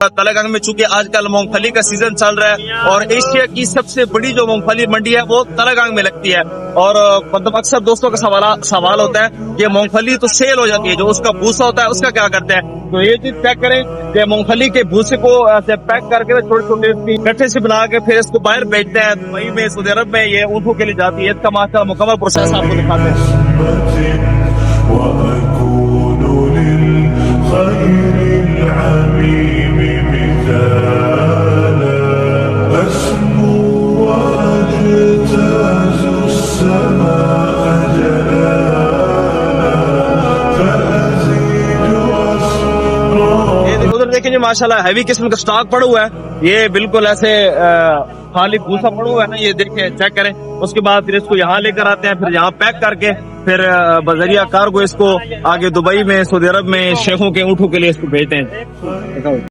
तलेगांव में चूंकि आजकल मूंगफली का सीजन चल रहा है और एशिया की सबसे बड़ी जो मूंगफली मंडी है वो तलेगांव में लगती है। और मतलब अक्सर दोस्तों का सवाल होता है कि मूंगफली तो सेल हो जाती है, जो उसका भूसा होता है उसका क्या करते हैं। तो ये चीज चेक करें कि मूंगफली के भूसे को ऐसे पैक करके छोटे छोटे गट्ठे से बना के फिर इसको बाहर बेचते हैं। दुबई में, सऊदी अरब में ये ऊँटों के लिए जाती है। इसका माशा मुकम्मल प्रोसेस आपको दिखाते हैं। उधर देखिए माशाल्लाह हैवी किस्म का स्टॉक पड़ा हुआ है। ये बिल्कुल ऐसे खाली भूसा पड़ा हुआ है ना, ये देखिए चेक करें। उसके बाद फिर इसको यहाँ लेकर आते हैं, फिर यहाँ पैक करके फिर बजरिया कार्गो इसको आगे दुबई में, सऊदी अरब में शेखों के ऊँटों के लिए इसको भेजते हैं।